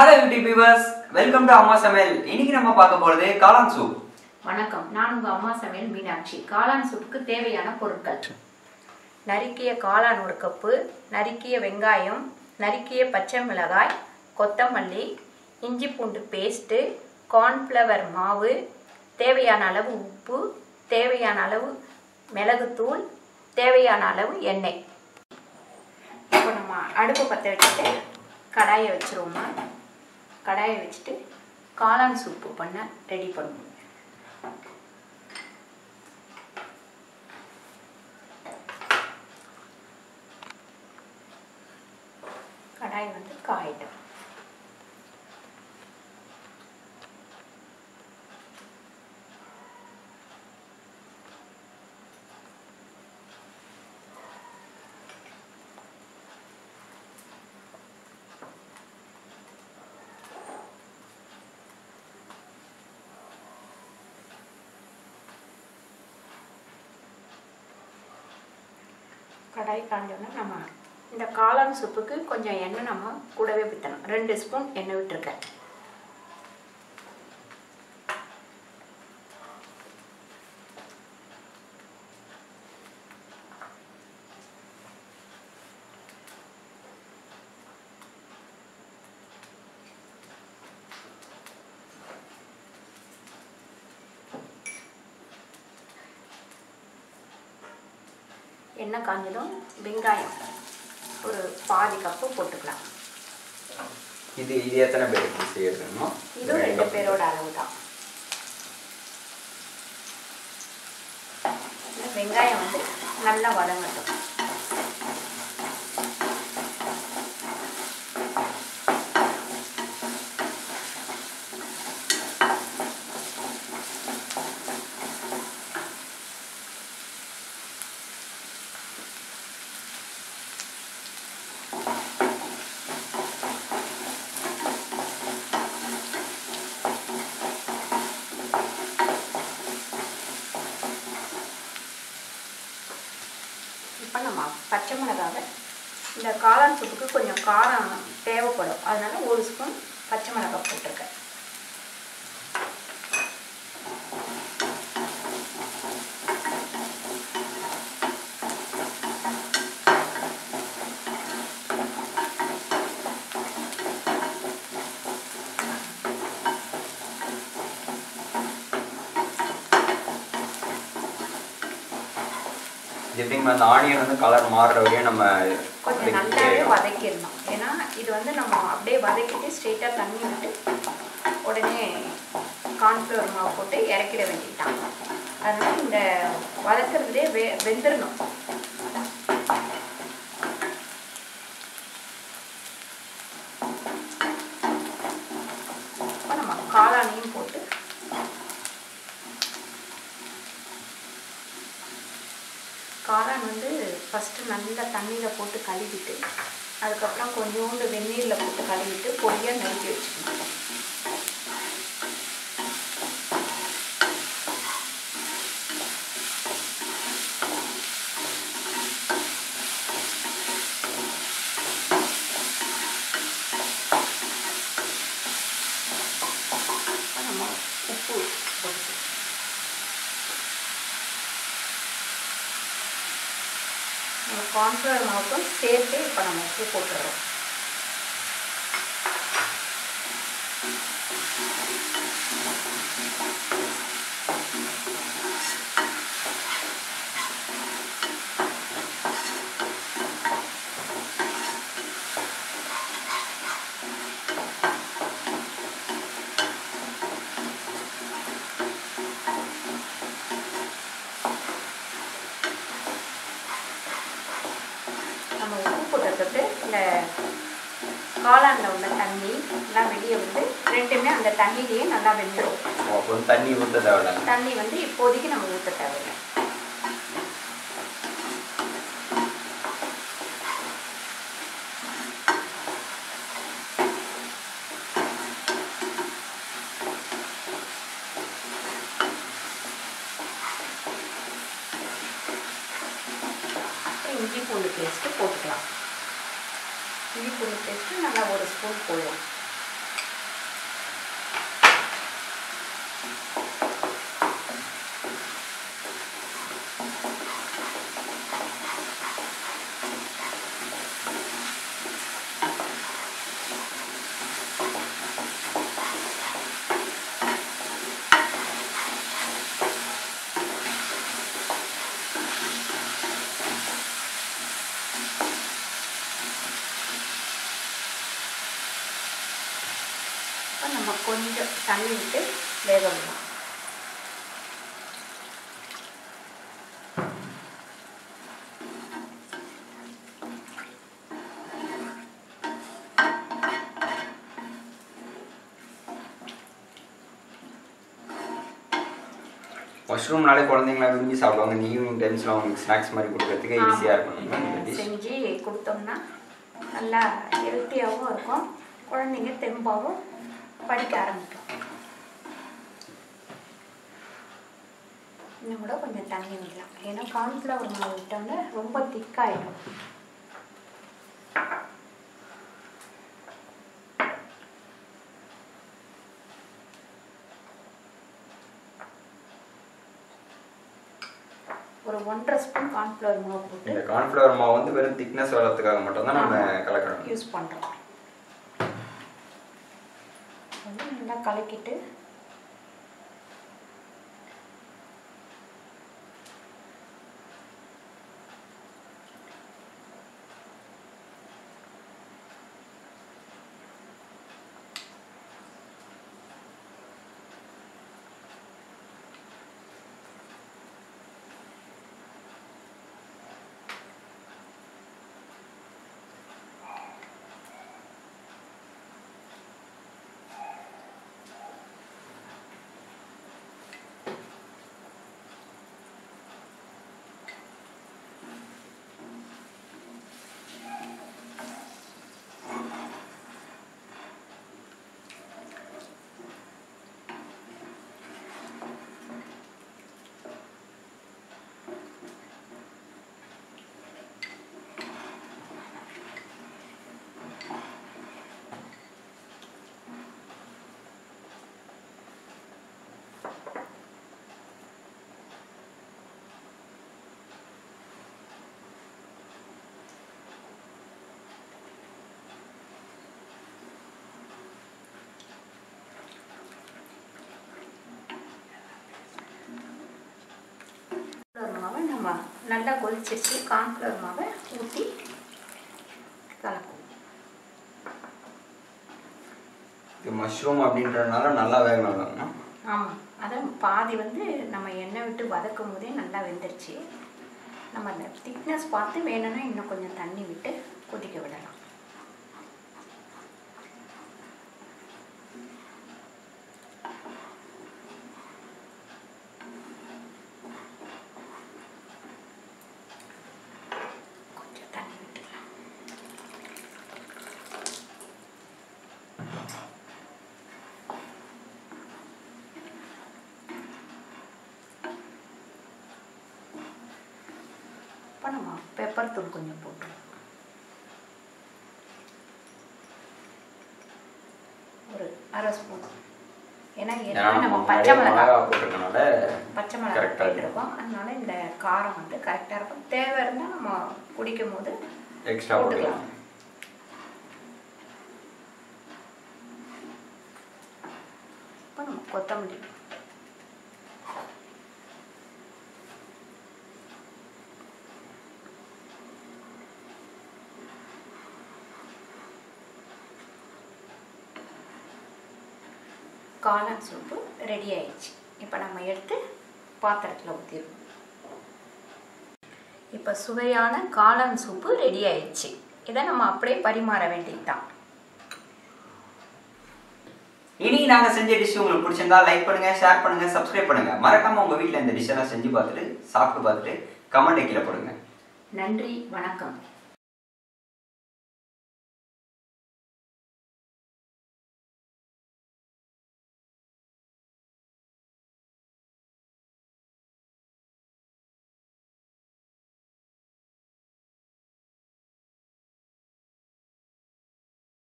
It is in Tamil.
Hello YouTube viewers, welcome to அம்மா சமையல். இன்னைக்கு நம்ம பார்க்க போறது காளான் சூப். வணக்கம், நான் உங்க அம்மா சமையல் மீனாட்சி. காளான் சூப்புக்கு தேவையான பொருட்கள்: நறுக்கிய காளான் 1 கப்பு, நறுக்கிய வெங்காயம், நறுக்கிய பச்சை மிளகாய், கொத்தமல்லி, இஞ்சி பூண்டு பேஸ்ட்டு, கார்ன்ஃப்ளவர் மாவு, தேவையான அளவு உப்பு, தேவையான அளவு மிளகுத்தூள், தேவையான அளவு எண்ணெய். இப்போ நம்ம அடுப்பு பற்ற வச்சுட்டு கடாயை வச்சுருவோமா. கடாயை வச்சுட்டு காளான் சூப்பு பண்ண ரெடி பண்ணுவோம். கடாய் வந்து காயிடும். கடாய் காஞ்சோன்னா நம்ம இந்த காளான் சூப்புக்கு கொஞ்சம் எண்ணெய் நம்ம கூடவே விற்றணும். 2 ஸ்பூன் எண்ணெய் விட்டுருக்கேன். எண்ணெய் காஞ்சதும் வெங்காயம் ஒரு பாதி கப்பு போட்டுக்கலாம். இது எத்தனை பேருக்கு செய்யறதுன்னா? இது 2 பேரோட அளவு தான். வெங்காயம் வந்து நல்லா வதங்கட்டும். இப்போ நம்ம பச்சை மிளகாவை, இந்த காளான் சூப்புக்கு கொஞ்சம் காரம் தேவைப்படும், அதனால 1 ஸ்பூன் பச்சை மிளகாய் போட்டிருக்கேன். எப்படிங்க அந்த ஆனியன் வந்து கலர் மாறுற வரையும் நம்ம கொஞ்சம் நல்லாவே வதக்கிடணும். ஏன்னா இது வந்து நம்ம அப்படியே வதக்கிட்டு ஸ்ட்ரெயிட்டாக தண்ணி விட்டு உடனே கார்ன்ஃப்ளவர் மாவு போட்டு இறக்கிட வேண்டியதான். அதனால் இந்த வதக்கிறதுலே வெந்துடணும். இப்போ நம்ம காளானையும் போட்டு காளான் வந்து ஃபஸ்ட்டு நல்லா தண்ணியில் போட்டு கழுவிட்டு, அதுக்கப்புறம் கொஞ்சோண்டு வெந்நீரில் போட்டு கழுவிட்டு பொடியாக நறுக்கி வச்சுக்கணும். நம்ம உப்பு போட்டு கார்ன்ஃப்ளவர் மாவுக்கும் சேர்த்து இப்போ நம்ம உப்பு போட்டுடுறோம். நம்ம உப்பு போட்டதுக்கு இந்த காளானில் உள்ள தண்ணி எல்லாம் வெளியே வந்து ரெண்டுமே அந்த தண்ணியிலேயே நல்லா வெந்துடும். அப்போ தண்ணி ஊற்ற தேவையில்லை. தண்ணி வந்து இப்போதைக்கு நம்ம ஊற்ற தேவையில்லை. இஞ்சி பூண்டு பேஸ்ட்டு போட்டுக்கலாம். இஞ்சி பூண்டு பேஸ்ட்டு நல்லா 1 ஸ்பூன் போடுவோம். இப்போ நம்ம கொஞ்சம் தண்ணி விட்டு வேக விடலாம். மஷ்ரூம்னாலே குழந்தைங்களா விரும்பி சாப்பிடுவாங்க. இந்த ஈவினிங் டைம்ஸ்ல அவங்களுக்கு ஸ்நாக்ஸ் மாதிரி கொடுக்கறதுக்கு ஈஸியாக இருக்கும். செஞ்சு கொடுத்தோம்னா நல்லா ஹெல்த்தியாகவும் இருக்கும், குழந்தைங்க தெம்பாகவும் படிக்க ஆரம்பிக்கும். இன்னும் கூட கொஞ்சம் தண்ணி விடலாம், ஏன்னா கார்ன்ஃப்ளவர் மாவு விட்டோம்னா ரொம்ப திக்காயிடும். ஒரு 1.5 ஸ்பூன் கார்ன்ஃப்ளவர் மாவு போட்டு, இந்த கார்ன்ஃப்ளவர் மாவு வந்து வெறும் திக்னஸ் வரதுக்காக மட்டும் தான் நம்ம கலக்கிறோம், யூஸ் பண்ணுறோம். நல்லா கலக்கிட்டு மாவை நம்ம நல்லா கொதிச்சிருச்சு. கார்ன்ஃப்ளவர் மாவை ஊற்றி கலக்கும். இது மஷ்ரூம் அப்படின்றதுனால நல்லா வேகணும். ஆமாம், அதான் பாதி வந்து நம்ம எண்ணெய் விட்டு வதக்கும் போதே நல்லா வெந்துருச்சு. நம்ம அந்த திக்னஸ் பார்த்து வேணும்னா இன்னும் கொஞ்சம் தண்ணி விட்டு கொதிக்க விடலாம். இப்போ நம்ம பெப்பர் தூள் கொஞ்சம் போட்டுருவோம், ஒரு 1/2 ஸ்பூன். ஏன்னா நம்ம பச்சை மிளகாய் போட்டுருக்கோம், அதனால இந்த காரம் வந்து கரெக்டாக இருக்கும். தேவை இருந்தால் நம்ம குடிக்கும் போது எக்ஸ்ட்ரா போட்டுக்கலாம். இப்போ நம்ம கொத்தமல்லி, காளான் சூப்பு ரெடி ஆயிடுச்சு. இப்போ நம்ம எடுத்து பாத்திரத்தில் ஊற்றிடுவோம். இப்போ சுவையான காளான் சூப்பு ரெடி ஆயிடுச்சு. இதை நம்ம அப்படியே பரிமாற வேண்டியதுதான். இனி நாங்கள் செஞ்ச டிஷ் உங்களுக்கு பிடிச்சிருந்தா லைக் பண்ணுங்க, ஷேர் பண்ணுங்க, சப்ஸ்கிரைப் பண்ணுங்க. மறக்காம உங்க வீட்டில் இந்த டிஷ்ஷெல்லாம் செஞ்சு பார்த்துட்டு சாப்பிட்டு பார்த்துட்டு கமெண்ட் கீழே போடுங்க. நன்றி, வணக்கம்.